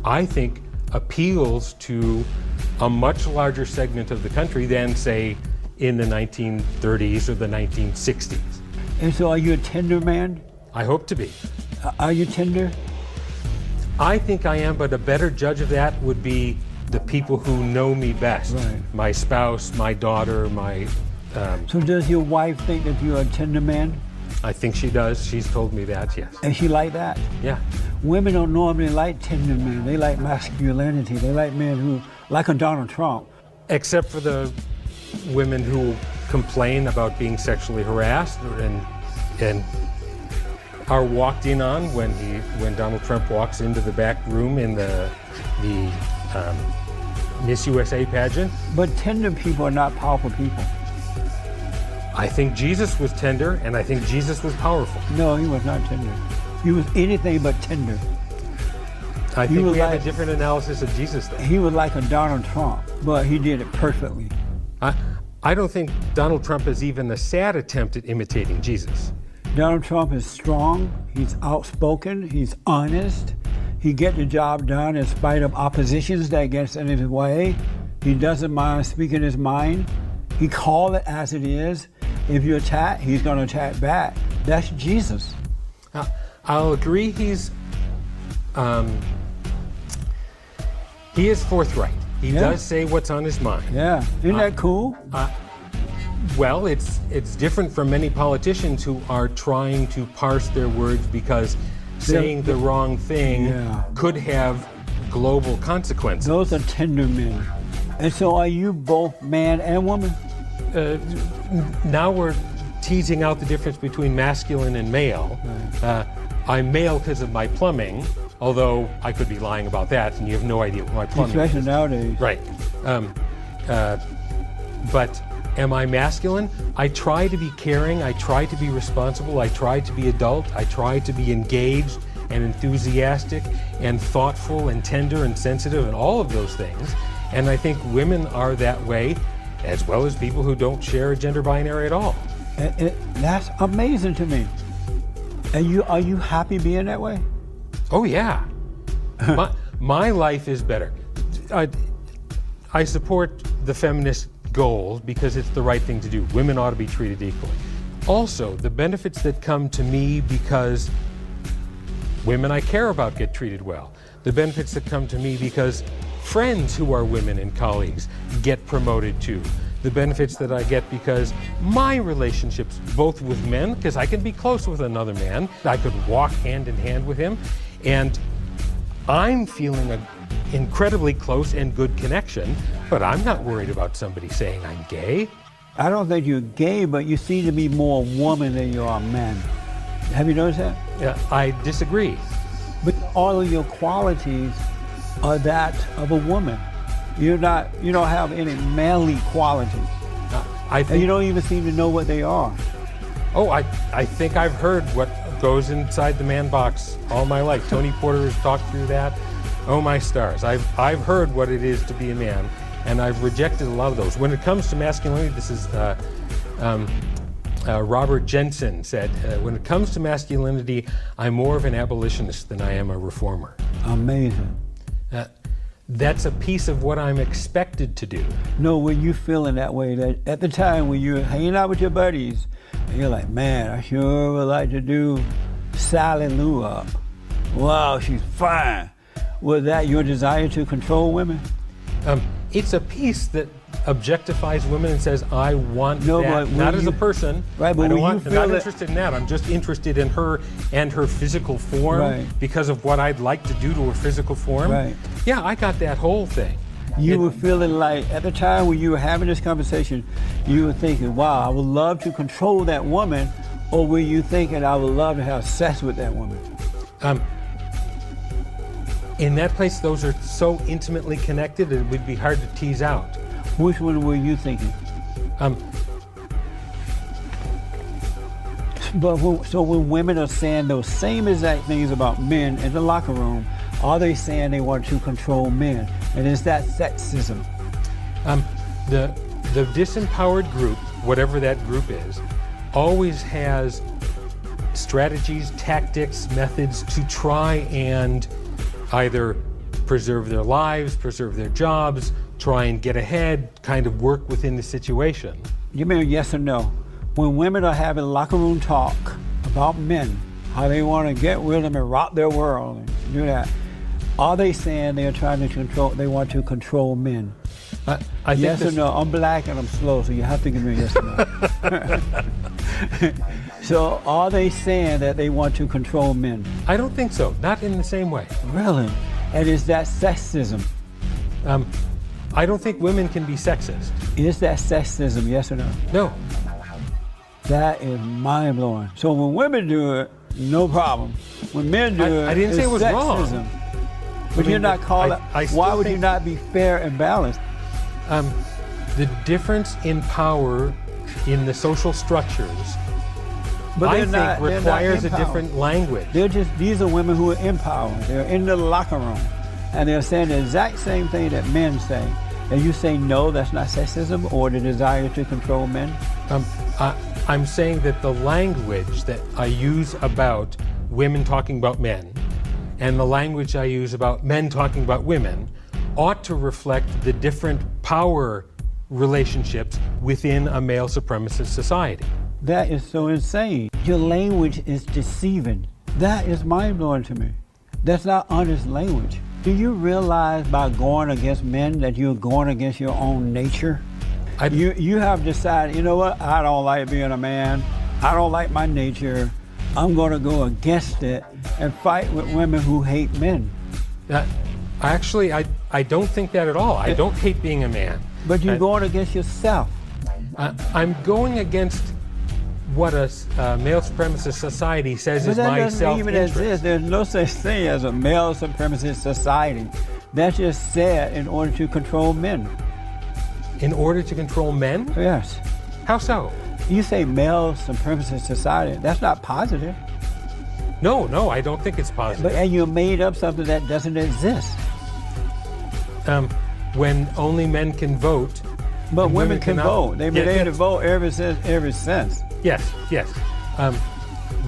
I think, appeals to a much larger segment of the country than, say, in the 1930s or the 1960s. And so are you a tender man? I hope to be. Are you tender? I think I am, but a better judge of that would be the people who know me best. Right. My spouse, my daughter, my... So does your wife think that you're a tender man? I think she does. She's told me that, yes. And she like that? Yeah. Women don't normally like tender men. They like masculinity. They like men who, like a Donald Trump. Except for the women who complain about being sexually harassed and are walked in on when Donald Trump walks into the back room in the Miss USA pageant. But tender people are not powerful people. I think Jesus was tender, and I think Jesus was powerful. No, he was not tender. He was anything but tender. I think we have a different analysis of Jesus, though. He was like a Donald Trump, but he did it perfectly. I don't think Donald Trump is even a sad attempt at imitating Jesus. Donald Trump is strong, he's outspoken, he's honest, he gets the job done in spite of oppositions that gets in his way. He doesn't mind speaking his mind. He calls it as it is. If you attack, he's going to attack back. That's Jesus. I'll agree he is forthright. He does say what's on his mind. Yeah, isn't that cool? Well, it's different from many politicians who are trying to parse their words because saying the wrong thing could have global consequences. Those are tender men. And so are you both man and woman? Now we're teasing out the difference between masculine and male. Right. I'm male because of my plumbing, although I could be lying about that, and you have no idea what my plumbing Especially is. Nowadays. Right. But am I masculine? I try to be caring, I try to be responsible, I try to be adult, I try to be engaged and enthusiastic and thoughtful and tender and sensitive and all of those things. And I think women are that way, as well as people who don't share a gender binary at all. That's amazing to me. And are you happy being that way? Oh yeah. my life is better. I support the feminist goal because it's the right thing to do. Women ought to be treated equally. Also, the benefits that come to me because women I care about get treated well. The benefits that come to me because friends who are women and colleagues get promoted too. The benefits that I get because my relationships, both with men, because I can be close with another man, I could walk hand in hand with him, and I'm feeling an incredibly close and good connection, but I'm not worried about somebody saying I'm gay. I don't think you're gay, but you seem to be more woman than you are man. Have you noticed that? Yeah, I disagree. But all of your qualities are that of a woman. You don't have any manly qualities. And you don't even seem to know what they are. Oh, I think I've heard what goes inside the man box all my life. Tony Porter has talked through that. Oh my stars. I've heard what it is to be a man, and I've rejected a lot of those. When it comes to masculinity, this is Robert Jensen said, when it comes to masculinity, I'm more of an abolitionist than I am a reformer. Amazing. That's a piece of what I'm expected to do. No, when you feeling that way, that at the time when you're hanging out with your buddies, and you're like, man, I sure would like to do Sally Lou up. Wow, she's fine. Was that your desire to control women? It's a piece that objectifies women and says, I want that, but not as a person. Right, but I'm not that, interested in that. I'm just interested in her and her physical form because of what I'd like to do to her physical form. Right. Yeah, I got that whole thing. You were feeling like, at the time when you were having this conversation, you were thinking, wow, I would love to control that woman, or were you thinking, I would love to have sex with that woman? In that place, those are so intimately connected, it would be hard to tease out. Which one were you thinking? So when women are saying those same exact things about men in the locker room, are they saying they want to control men? And is that sexism? The disempowered group, whatever that group is, always has strategies, tactics, methods to try and either preserve their lives, preserve their jobs, try and get ahead, kind of work within the situation. Give me a yes or no. When women are having locker room talk about men, how they want to get with them and rock their world and do that, are they saying they're trying to control, they want to control men? I think Yes or no? I'm black and I'm slow, so you have to give me a yes or no. So are they saying that they want to control men? I don't think so, not in the same way. Really? And is that sexism? I don't think women can be sexist. Is that sexism, yes or no? No. That is mind-blowing. So when women do it, no problem. When men do it, I didn't say it was sexism. wrong. But mean, you're not calling. I still Why would you think- not be fair and balanced? The difference in power in the social structures, But I they're think, not, they're not requires a in power. different language. These are women who are in power. They're in the locker room, and they're saying the exact same thing that men say. And you say no, that's not sexism or the desire to control men. I'm saying that the language that I use about women talking about men and the language I use about men talking about women ought to reflect the different power relationships within a male supremacist society. That is so insane. Your language is deceiving. That is mind-blowing to me. That's not honest language. Do you realize by going against men that you're going against your own nature? You have decided, you know what, I don't like being a man. I don't like my nature. I'm going to go against it and fight with women who hate men. Actually, I don't think that at all. I don't hate being a man. But you're going against yourself. I'm going against what a male supremacist society says But is that my doesn't even exist. self-interest. There's no such thing as a male supremacist society. That's just said in order to control men. In order to control men? Yes. How so? You say male supremacist society, that's not positive. No, I don't think it's positive. And you made up something that doesn't exist. When only men can vote. But and women can cannot- vote. They've been Yeah, able to vote ever since. Yes.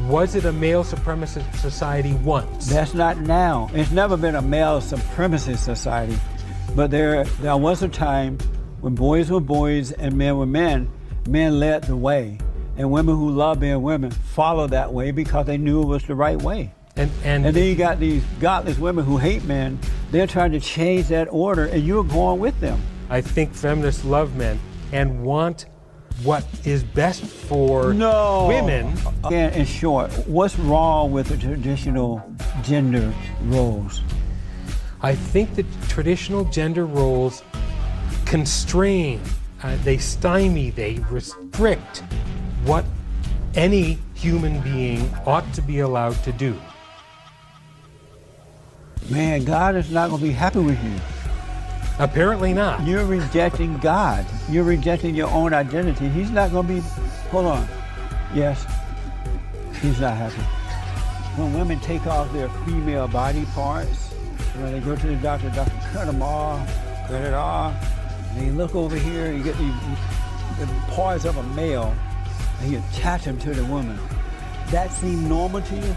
Was it a male supremacist society once? That's not now. It's never been a male supremacist society. But there was a time when boys were boys and men were men. Men led the way. And women who love being women followed that way because they knew it was the right way. And then you got these godless women who hate men. They're trying to change that order, and you're going with them. I think feminists love men and want what is best for women. Again, in short, what's wrong with the traditional gender roles? I think that traditional gender roles constrain, they stymie, they restrict what any human being ought to be allowed to do. Man, God is not going to be happy with you. Apparently not. You're rejecting God. You're rejecting your own identity. He's not going to be, hold on. Yes, he's not happy. When women take off their female body parts, when they go to the doctor cut them off, cut it off, and you look over here, you get the parts of a male, and you attach them to the woman. That seem normal to you?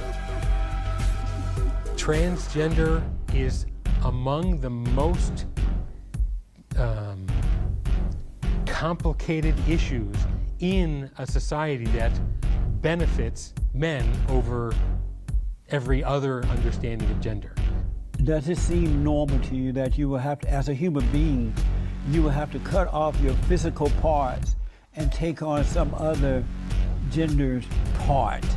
Transgender is among the most complicated issues in a society that benefits men over every other understanding of gender. Does it seem normal to you that you will have to, as a human being, you will have to cut off your physical parts and take on some other gender's parts?